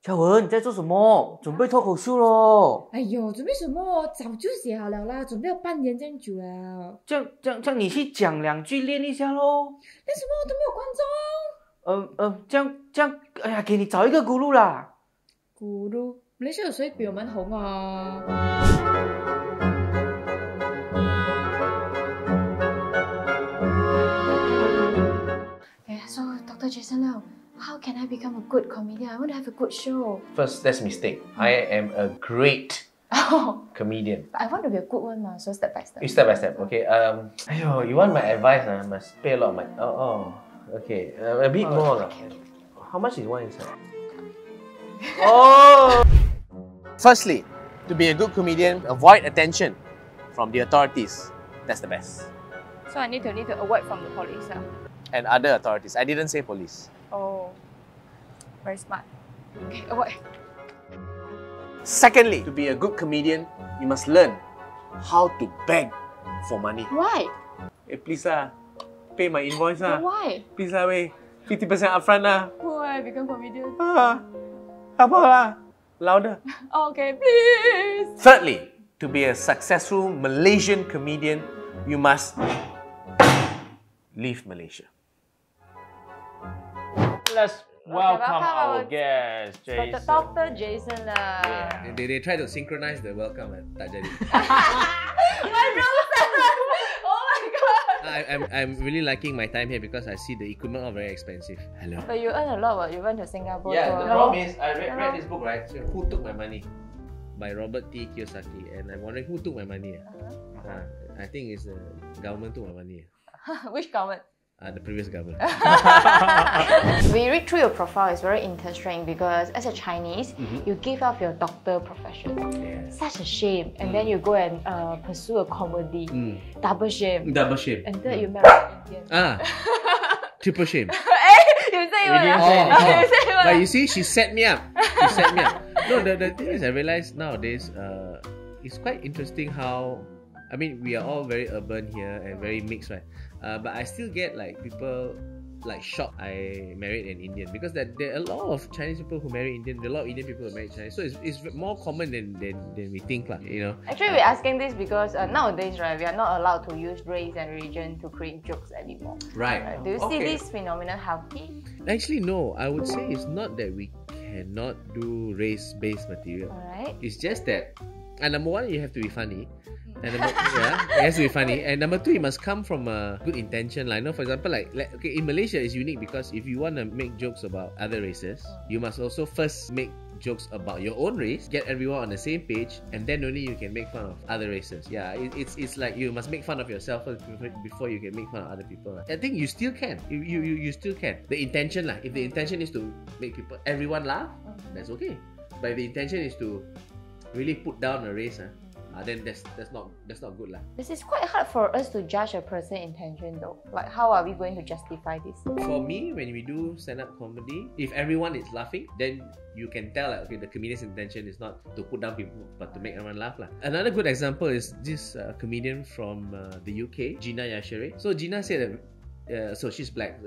嘉文，你在做什么？准备脱口秀咯。哎呦，准备什么？早就写好了啦，准备了半年这样久了。这样，你去讲2句练一下咯。练什么？都没有观众。这样，哎呀，给你找一个咕噜啦。咕噜，马来西亚有谁比我们红啊？So, Dr. Jason Leong, how can I become a good comedian? I want to have a good show. First, that's a mistake. I am a great comedian. But I want to be a good one, so step by step. Step by step, okay. You want my advice? I must pay a lot of money. Okay. A bit more. Okay. How much is one inside? Firstly, to be a good comedian, avoid attention from the authorities. That's the best. So I need to avoid from the police. And other authorities. I didn't say police. Oh, very smart. Okay, avoid. Secondly, to be a good comedian, you must learn how to beg for money. Why? Hey, please pay my invoice Why? Please 50% upfront Why become comedian? Louder. Okay, please. Thirdly, to be a successful Malaysian comedian, you must leave Malaysia. Let's welcome our guest, Jason. Dr. Jason lah. Yeah. They try to synchronize the welcome tak jadi. My brother! Oh my god! I'm really liking my time here because I see the equipment all very expensive. Hello. But you earn a lot, what? You went to Singapore. Yeah, the problem is I read this book, right? So who took my money? By Robert T. Kiyosaki, and I'm wondering who took my money. I think it's the government took my money. Which government? The previous government. We read through your profile, it's very interesting because as a Chinese, you give up your doctor profession. Yes. Such a shame. And then you go and pursue a comedy. Double shame. Double shame. And then you marry an Indian. Triple shame. You say what? But you see, she set me up. No, the thing is, I realize nowadays, it's quite interesting how, I mean, we are all very urban here and very mixed, right? But I still get like people like shocked I married an Indian because there are a lot of Chinese people who marry Indian. There are a lot of Indian people who marry Chinese. So it's more common than we think, you know. Actually, we're asking this because nowadays, right, we are not allowed to use race and religion to create jokes anymore. Right. Do you see this phenomenon healthy? Actually, no. I would say it's not that we cannot do race-based material. Alright. It's just that, number one, you have to be funny. And it has to be funny. And number two, it must come from a good intention. Like, for example, okay, in Malaysia, it's unique because if you want to make jokes about other races, you must also first make jokes about your own race, get everyone on the same page, and then only you can make fun of other races. Yeah, it's like you must make fun of yourself first before you can make fun of other people. I think you still can. You still can. The intention, if the intention is to make everyone laugh, that's okay. But if the intention is to really put down a race, then that's not good lah. This is quite hard for us to judge a person's intention though. Like, how are we going to justify this? For me, when we do stand-up comedy, if everyone is laughing, then you can tell okay, the comedian's intention is not to put down people, but to make everyone laugh lah. Another good example is this comedian from the UK, Gina Yashere. So Gina said, so she's black.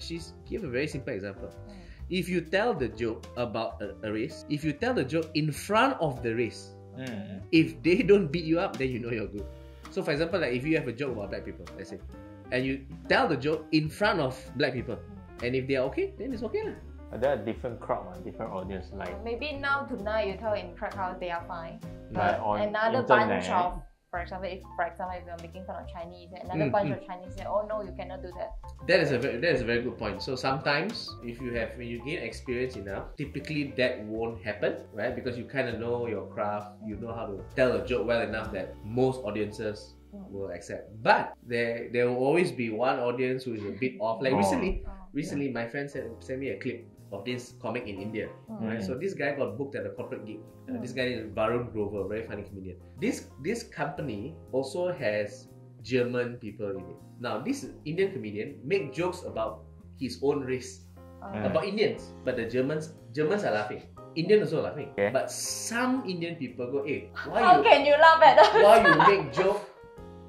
She gave a very simple example. If you tell the joke about a race, if you tell the joke in front of the race, if they don't beat you up, then you know you're good. So for example, like if you have a joke about black people, let's say, and you tell the joke in front of black people, and if they are okay, then it's okay lah. There are different crowd, different audience. Like maybe now tonight you tell in crackhouse they are fine. Like But another bunch of, for example, if you're making fun of Chinese, another bunch of Chinese say, "Oh no, you cannot do that." That is a very good point. So sometimes, when you gain experience enough, typically that won't happen, right? Because you kind of know your craft, you know how to tell a joke well enough that most audiences will accept. But there will always be one audience who is a bit off. Like recently, my friend sent me a clip of this comic in India. Right? So this guy got booked at a corporate gig. This guy is Varun Grover, very funny comedian. This company also has German people in it. Now this Indian comedian make jokes about his own race, about Indians, but the Germans are laughing. Indians also laughing. But some Indian people go, hey, how can you laugh at us? Why you make joke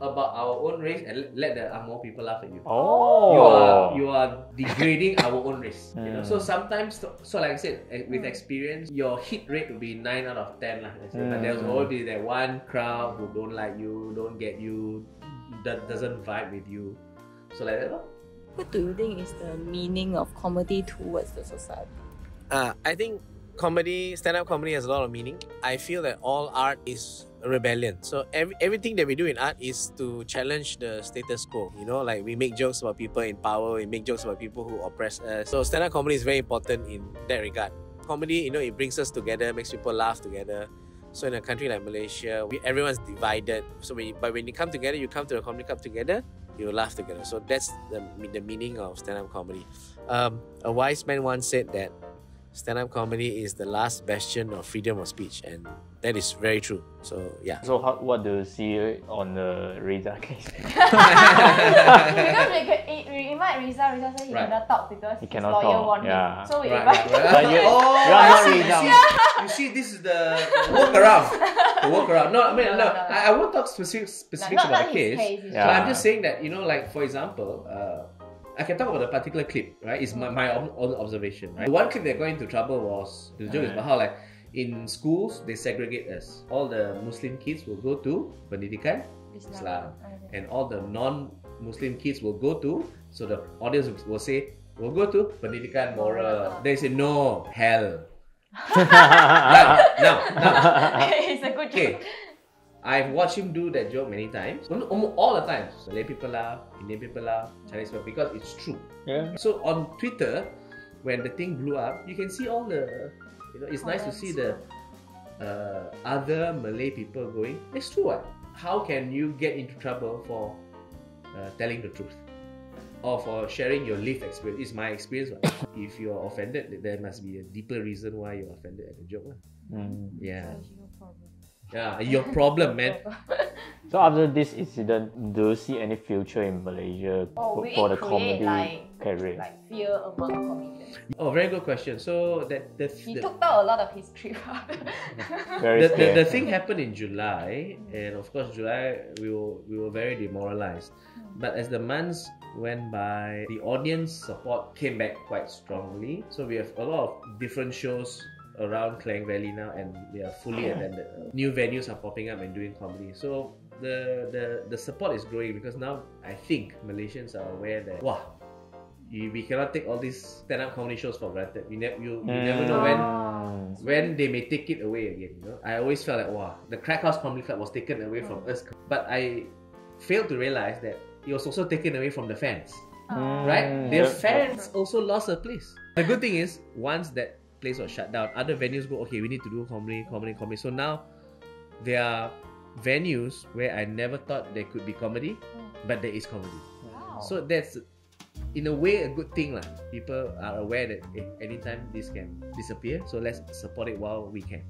about our own race and let the Angmo people laugh at you. Oh. You are degrading our own race. You know? So sometimes, so like I said, with experience, your hit rate will be 9 out of 10 lah. But there's always be that one crowd who don't like you, don't get you, that doesn't vibe with you. So like that. What do you think is the meaning of comedy towards the society? I think stand-up comedy has a lot of meaning. I feel that all art is a rebellion. So everything that we do in art is to challenge the status quo. You know, like we make jokes about people in power, we make jokes about people who oppress us. So stand-up comedy is very important in that regard. Comedy, you know, it brings us together, makes people laugh together. So in a country like Malaysia, everyone's divided. So but when you come together, you come to a comedy club together, you laugh together. So that's the meaning of stand-up comedy. A wise man once said that stand-up comedy is the last bastion of freedom of speech, and that is very true. So yeah. So what do you see on the rizal case? Because we invite rizal said he cannot talk because his lawyer warned him. So we invite him. But you are not rizal. You see, this is the workaround. The workaround. No, I mean, no. I won't talk specifics about the case. So I'm just saying that, you know, like for example, I can talk about a particular clip, right? It's my own observation, right? The one clip that got into trouble was, the joke is about how like in schools, they segregate us. All the Muslim kids will go to Pendidikan Islam. And all the non-Muslim kids will go to, so the audience will say, we'll go to Pendidikan Moral. They say, no, hell. Now. It's a good joke. I've watched him do that joke many times. Almost all the time. Malay people laugh, Indian people laugh, Chinese people, because it's true. Yeah. So on Twitter, when the thing blew up, you can see all the, you know, it's nice to see the other Malay people going, it's true what? How can you get into trouble for telling the truth? Or for sharing your lived experience? It's my experience. If you're offended, there must be a deeper reason why you're offended at the joke. Yeah. Yeah, your problem, man. So after this incident, do you see any future in Malaysia for the comedy career? Like fear among comedians. Oh, very good question. So he took down a lot of his trip. the thing happened in July, and of course July we were very demoralized. But as the months went by, the audience support came back quite strongly. So we have a lot of different shows around Klang Valley now, and they are fully attended. New venues are popping up and doing comedy. So the support is growing, because now I think Malaysians are aware that we cannot take all these stand-up comedy shows for granted. You never know when they may take it away again. You know, I always felt like the Crackhouse Comedy Club was taken away from us, but I failed to realize that it was also taken away from the fans. Right? Their fans also lost a place. The good thing is, once that place was shut down, other venues go, okay, we need to do comedy. So now there are venues where I never thought there could be comedy, but there is comedy. Wow. So that's in a way a good thing lah. People are aware that anytime this can disappear, so let's support it while we can.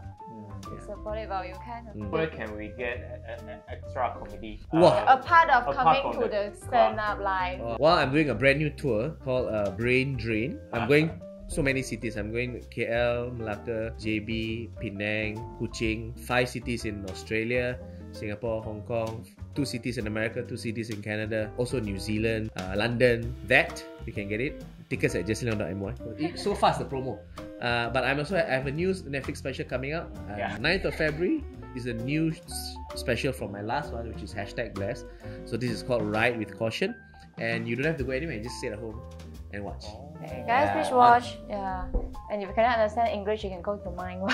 Support it while you can. Where can we get extra comedy? A part of coming to the stand-up live. Well, I'm doing a brand new tour called Brain Drain. I'm going so many cities. I'm going KL, Melaka, JB, Penang, Kuching, 5 cities in Australia, Singapore, Hong Kong, 2 cities in America, 2 cities in Canada, also New Zealand, London. That you can get it. Tickets at jessilong.my. So fast the promo. But I have a new Netflix special coming out. 9th of February is a new special from my last one, which is #blessed. So this is called Ride with Caution, and you don't have to go anywhere. You just sit at home and watch. Okay, guys, please watch. And if you cannot understand English, you can go to mine.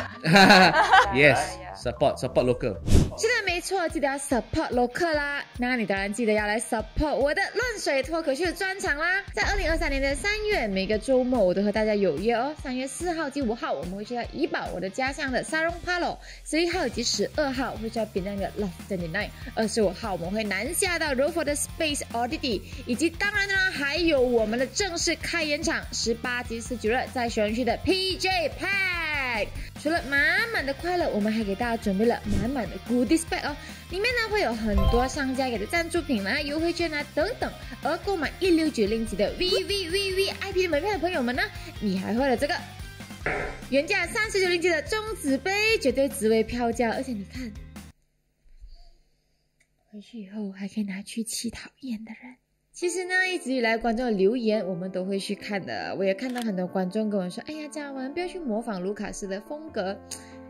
Yes, support local. 是的，没错，记得要 support local 啦。那你当然记得要来 support 我的乱水脱口秀专场啦。在2023年的3月，每个周末我都和大家有约哦。3月4号及5号，我们会去到怡保，我的家乡的沙龙 Palo。11号以及12号会去到槟榔的 Loft 79。25号我们会南下到柔佛的 Space Oddity， 以及当然呢还有我们的正式开演场18及19日在学园区的 PJ Pack。除了满满的快乐，我们还给大家准备了满满的 goodies bag 哦，里面呢会有很多商家给的赞助品啦、优惠券啊等等。而购买169零级的 VIP 门票的朋友们呢，你还会有这个原价39零级的中纸杯，绝对值回票价。而且你看，回去以后还可以拿去气讨厌的人。其实呢，一直以来观众的留言我们都会去看的。我也看到很多观众跟我说，哎呀，嘉雯不要去模仿卢卡斯的风格。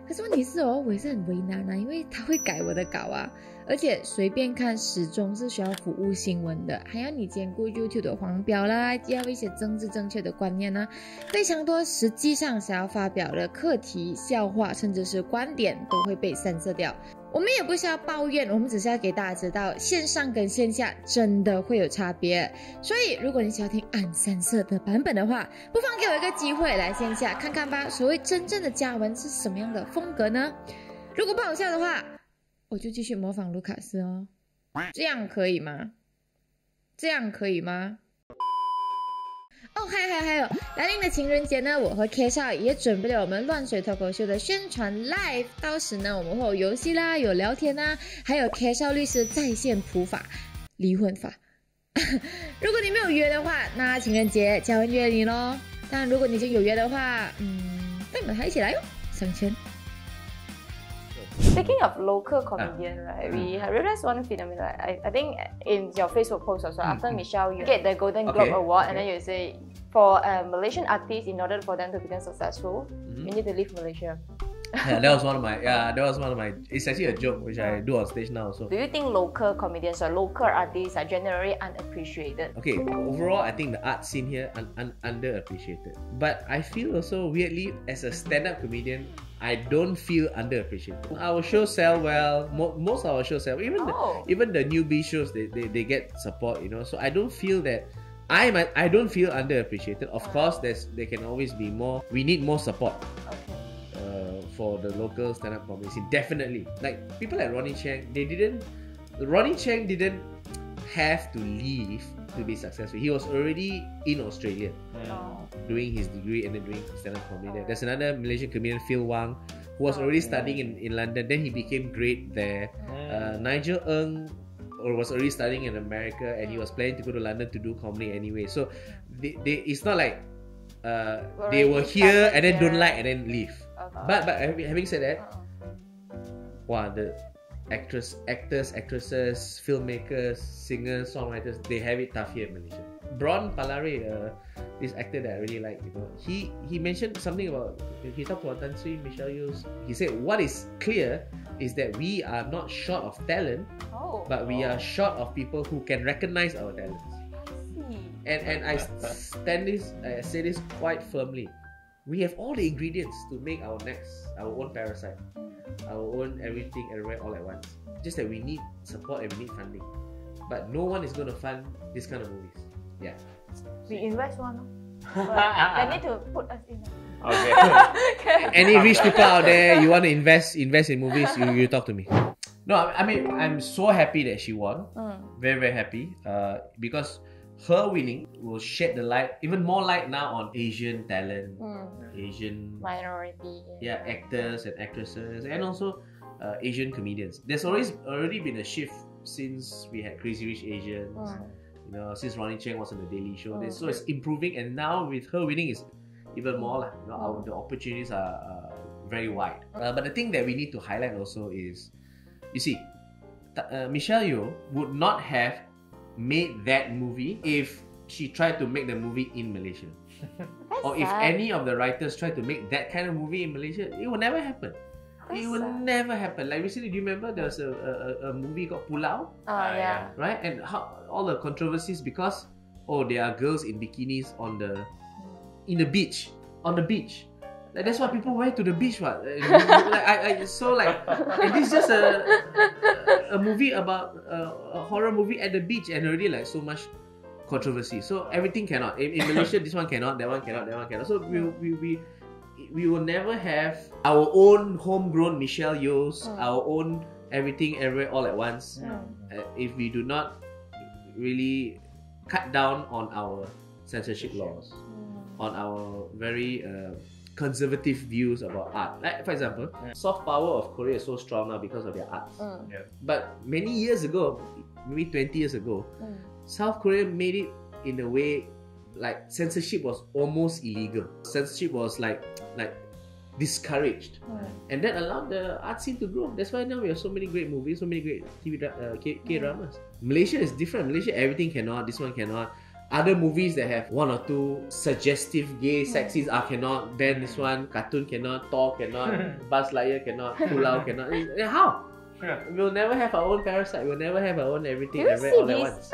可是问题是我也是很为难啊，因为他会改我的稿啊，而且随便看始终是需要服务新闻的，还要你兼顾 YouTube 的黄标啦，要一些政治正确的观念啊，非常多实际上想要发表的课题、笑话，甚至是观点都会被删色掉。我们也不是要抱怨，我们只是要给大家知道线上跟线下真的会有差别。所以如果你想要听暗三色的版本的话，不妨给我一个机会来线下看看吧，所谓真正的嘉雯是什么样的风格呢？如果不好笑的话，我就继续模仿卢卡斯哦，这样可以吗？这样可以吗？哦，还有来临的情人节呢，我和 K 少也准备了我们乱水脱口秀的宣传 live， 到时呢我们会有游戏啦，有聊天啦，还有 K 少律师在线普法离婚法。如果你没有约的话，那情人节嘉雯约你咯。但如果你已经有约的话，带你们还一起来哟，省钱。Speaking of local comedian, right, we have realized one phenomenon. I think in your Facebook post also, after Michelle, you get the Golden Globe Award, and then you say, for Malaysian artists, in order for them to become successful, we need to leave Malaysia. Yeah, that was one of my. It's actually a joke which I do on stage now. So, do you think local comedians or local artists are generally unappreciated? Okay, overall, I think the art scene here underappreciated. But I feel also weirdly, as a stand-up comedian, I don't feel underappreciated. Our shows sell well. Most of our shows sell. Even the newbie shows, they get support. You know, so I don't feel that. I don't feel underappreciated. Of course, there can always be more. We need more support. Okay. For the local stand-up comedy scene, definitely. Like people like Ronnie Cheng, Ronnie Cheng didn't have to leave to be successful. He was already in Australia doing his degree and then doing stand-up comedy there. There's another Malaysian comedian, Phil Wang, who was already studying in London. Then he became great there. Nigel Ng was already studying in America, and he was planning to go to London to do comedy anyway. So it's not like they were here and then don't like and then leave. But having said that, wow, the actors, actresses, filmmakers, singers, songwriters, they have it tough here in Malaysia. Bron Palare, this actor that I really like, you know, he mentioned something about, he talked about Tan Sri, Michelle Yeoh. He said what is clear is that we are not short of talent, but we are short of people who can recognize our talents. And I say this quite firmly. We have all the ingredients to make our own Parasite, our own Everything Everywhere All at Once. Just that we need support and we need funding. But no one is going to fund this kind of movies. Yeah. We invest one. They need to put us in. Okay. Any rich people out there, you want to invest in movies, you talk to me. No, I mean, I'm so happy that she won. Very, very happy. Because her winning will shed the light, even more light now on Asian talent, Asian minority, actors and actresses, and also Asian comedians. There's already been a shift since we had Crazy Rich Asians. You know, since Ronnie Cheng was on the Daily Show, so it's improving. And now with her winning, is even more. You know, the opportunities are very wide. But the thing that we need to highlight also is, you see, Michelle Yeoh would not have made that movie if she tried to make the movie in Malaysia. Or if any of the writers tried to make that kind of movie in Malaysia, it will never happen. It will never happen. Like recently, do you remember there was a movie called Pulau? Right? And how all the controversies because there are girls in bikinis on the beach. Like, that's what people went to the beach, what? And this is just a movie about a horror movie at the beach, and already like so much controversy. So everything cannot. In Malaysia, this one cannot, that one cannot, that one cannot. So we will never have our own homegrown Michelle Yeohs, our own Everything Everywhere All at Once, if we do not really cut down on our censorship laws, on our very conservative views about art. Like, for example, soft power of Korea is so strong now because of their arts. But many years ago, maybe 20 years ago, South Korea made it in a way like censorship was almost illegal. Censorship was like discouraged, and that allowed the art scene to grow. That's why now we have so many great movies, so many great K-dramas. Malaysia is different. Malaysia, everything cannot, this one cannot. Other movies that have one or two suggestive gay sex scenes cannot. Then this one, cartoon cannot, Thor cannot, Buzz Lightyear cannot, Pulau cannot. How? We'll never have our own Parasite. We'll never have our own everything. Do you see all this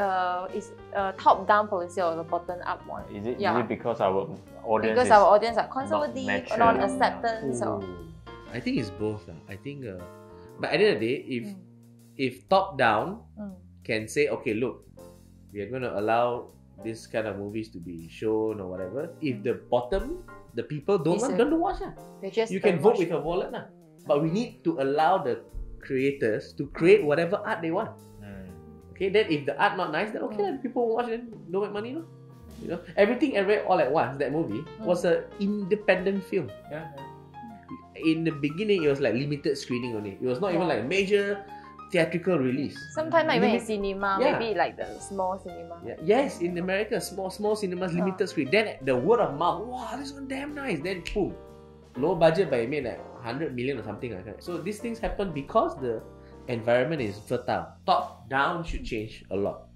is top-down policy or the bottom-up one? Is it because our audience are conservative, non-acceptance? I think it's both. I think, but at the end of the day, if top-down can say, okay, look, we are going to allow this kind of movies to be shown or whatever. If the bottom, the people don't watch. You can vote with your wallet. But we need to allow the creators to create whatever art they want. Okay, then if the art not nice, then okay, then people watch it, don't make money. No? You know, Everything Everywhere All at Once, that movie was an independent film. In the beginning, it was like limited screening only. It was not even like major theatrical release. Sometimes not even in cinema, maybe like the small cinema. Yes, in America, small cinemas, limited screen. Then the word of mouth, wow, this one damn nice. Then boom, low budget but it made like 100 million or something like that. So these things happen because the environment is fertile. Top down should change a lot.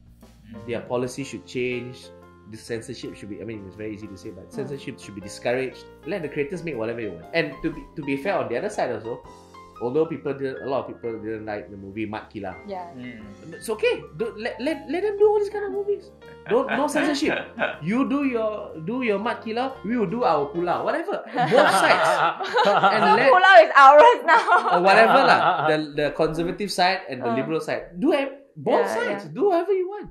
Their policy should change. The censorship should be, I mean, it's very easy to say, but censorship should be discouraged. Let the creators make whatever you want. And to be fair, on the other side also, although a lot of people didn't like the movie Mat Kila. It's okay. Let them do all these kind of movies. No censorship. You do your Mat Kila, we will do our Pulau. Whatever. Both sides. And Pulau is ours now. Or whatever lah. The conservative side and the liberal side. Do both sides. Do whatever you want.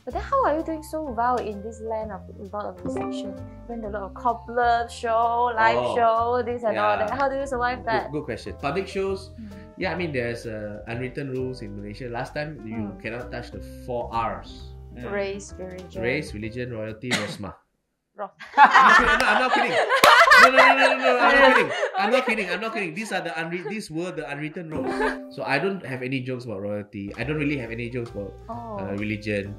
But then how are you doing so well in this land of a lot of restriction? When a lot of couplet show, live show, this and all that. How do you survive that? Good question. Public shows, I mean there's unwritten rules in Malaysia. Last time you cannot touch the 4 R's. Race, religion, royalty, Rosmah. Ross. I'm not kidding. No, I'm not kidding. These were the unwritten rules. So I don't have any jokes about royalty. I don't really have any jokes about religion.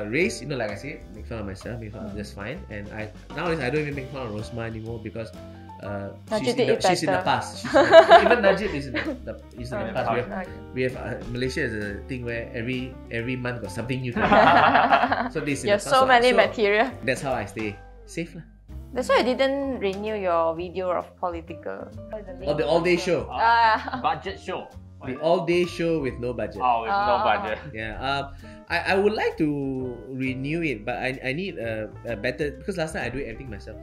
Race, like I said, make fun of myself, just fine. And nowadays I don't even make fun of Rosmah anymore because she's in the past. Even Najib is in the past. We have Malaysia is a thing where every month got something new. So this you have so many material. That's how I stay safe lah. That's why I didn't renew your video of political. Or the all-day show. Budget show. The all-day show with no budget. Oh, with no budget. Yeah. I would like to renew it, but I need a better, because last time I do everything myself.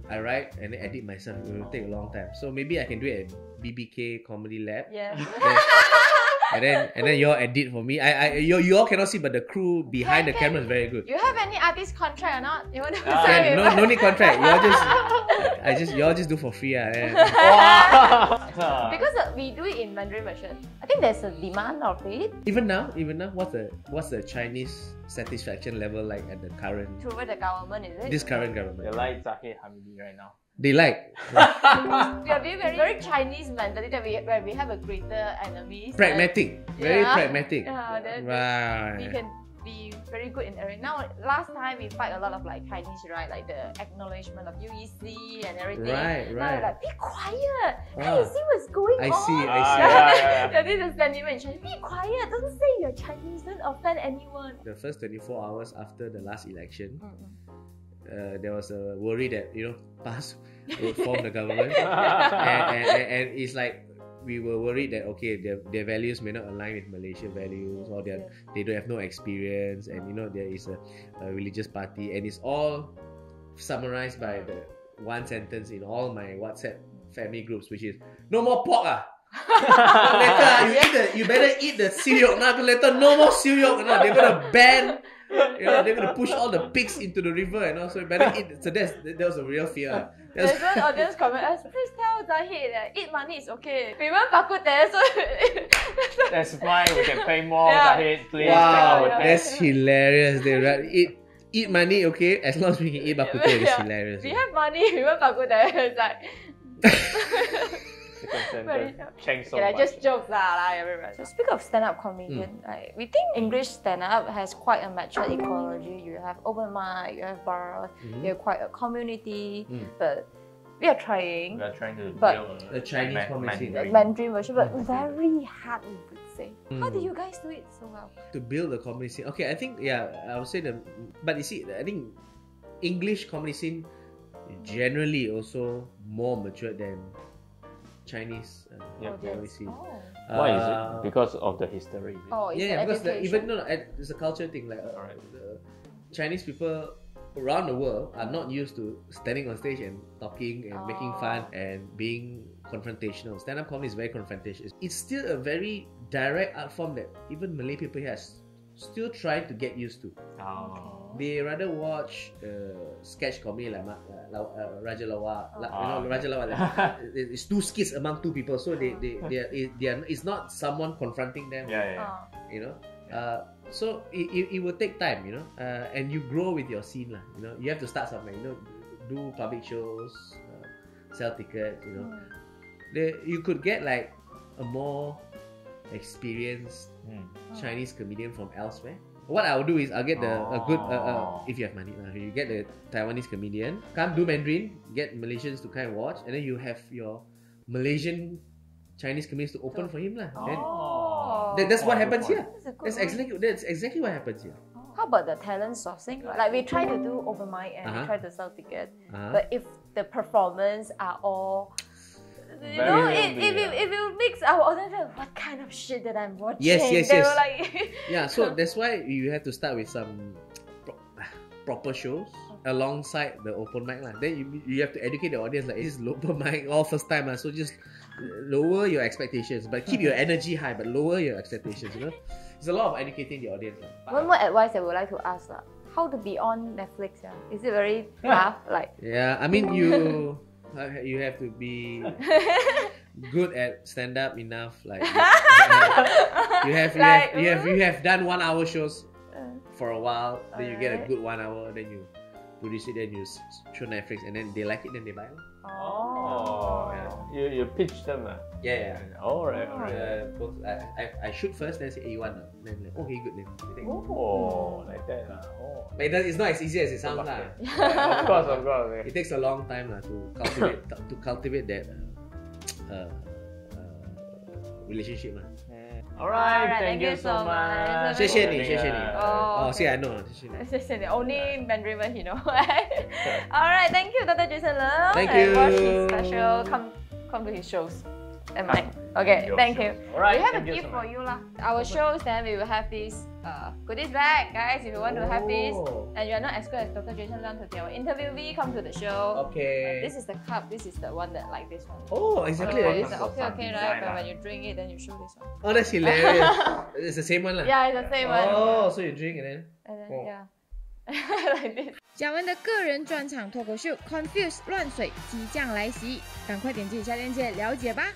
I write and then edit myself. It will take a long time. So maybe I can do it at BBK Comedy Lab. Yeah. And then you all edit for me. You all cannot see, but the crew behind the camera is very good. You have any artist contract or not? You want to say no need contract. You all just do for free. Because we do it in Mandarin version. I think there's a demand of it. Even now, what's the Chinese satisfaction level like at the current? Through the government, is it? This current government. They like Zahid Hamidi right now. They like. We are being very Chinese mentality that where we have a greater enemies. Pragmatic. Very pragmatic. Yeah, right. We can be very good in everything. Now, last time we fight a lot of like Chinese, right? Like the acknowledgement of UEC and everything. Right. Now we're like, be quiet. Can't you see what's going on? I see. Yeah, this is sentiment in Chinese. Be quiet. Don't say you're Chinese. Don't offend anyone. The first 24 hours after the last election, there was a worry that PAS would form the government, and it's like we were worried that their values may not align with Malaysian values, or they don't have no experience, and there is a religious party, and it's all summarized by the one sentence in all my WhatsApp family groups, which is no more pork later you better eat the siyok now. Later no more siyok. They're gonna ban. They're gonna push all the pigs into the river, so you better eat. So that was a real fear. There's one audience comment, please tell Zahid that eat money is okay. We won't bakut there, so that's fine. We can pay more. Zahid, please. Wow, that's hilarious. They eat money, okay, as long as we can eat bakut there. It's hilarious. We have money, we won't bakut there. It's like. Just jokes everybody. So speak of stand-up comedian, we think English stand-up has quite a mature ecology. You have open mic, you have bars, you have quite a community. But We are trying. We are trying to But build the Chinese comedy scene. Mandarin version, but very hard, we would say. How do you guys do it so well? To build the comedy scene. Okay, I think I would say but you see, I think English comedy scene generally also more mature than Chinese comedy scene. Why is it? Because of the history. Is it? Oh, it's Yeah, because education. it's a culture thing. Like the Chinese people around the world are not used to standing on stage and talking and making fun and being confrontational. Stand-up comedy is very confrontational. It's still a very direct art form that even Malay people here are still trying to get used to. They rather watch sketch comedy like Raja Lawak. Raja Lawak. It's two skits among two people, so they are. It's not someone confronting them. You know. So it will take time, you know, and you grow with your scene, lah. You know, you have to start somewhere. You know, do public shows, sell tickets. You know, you could get like a more experienced Chinese comedian from elsewhere. What I'll do is I'll get a good if you have money, you get the Taiwanese comedian, come do Mandarin, get Malaysians to kind of watch, and then you have your Malaysian Chinese comedians to open for him, lah. That's what happens here. That's exactly what happens here. How about the talent sourcing? Like we try to do open mic and we try to sell tickets, but if the performance are all, you know, if you mix our audience, what kind of shit that I'm watching? Yes. They were like, yeah, so that's why you have to start with some proper shows alongside the open mic, lah. Then you have to educate the audience, like, this is open mic, all first time, so just lower your expectations, but keep your energy high, but lower your expectations, you know. It's a lot of educating the audience. One more advice I would like to ask, how to be on Netflix? Is it very tough? Like, yeah, I mean, you have to be good at stand up enough, like you have done 1 hour shows for a while, then you get a good 1 hour, then you produce it, then you show Netflix, and then they like it, then they buy it. You pitch them, Yeah. Alright. I shoot first, then say, hey, you want? Then like, okay, good. Then Like that. But it's not as easy as it sounds, lah. Of course. It takes a long time, lah, to cultivate that relationship, lah. Alright, thank you so much. 谢谢你。Oh, see, I know. 谢谢你 Only Mandarin, you know. Alright, thank you, Dr. Jason Leong. Thank And you. watch his special. Come to his shows. And mine. Okay, thank you. Alright, we have a thank you gift so for much. you, lah. Our shows, then we will have this goodies bag, guys. If you want to have this, and you are not as good as Dr. Jason Leong to be our interviewee, come to the show. Okay. This is the cup. This is the one that like this one. Oh, exactly. So like it's this. okay, right? But when you drink it, then you show this one. Oh, that's hilarious. It's the same one, lah. Yeah, it's the same one. Oh, so you drink and then. And then, yeah. Like this. 嘉雯的个人专场脱口秀《Confuse 乱水》即将来袭，赶快点击以下链接了解吧。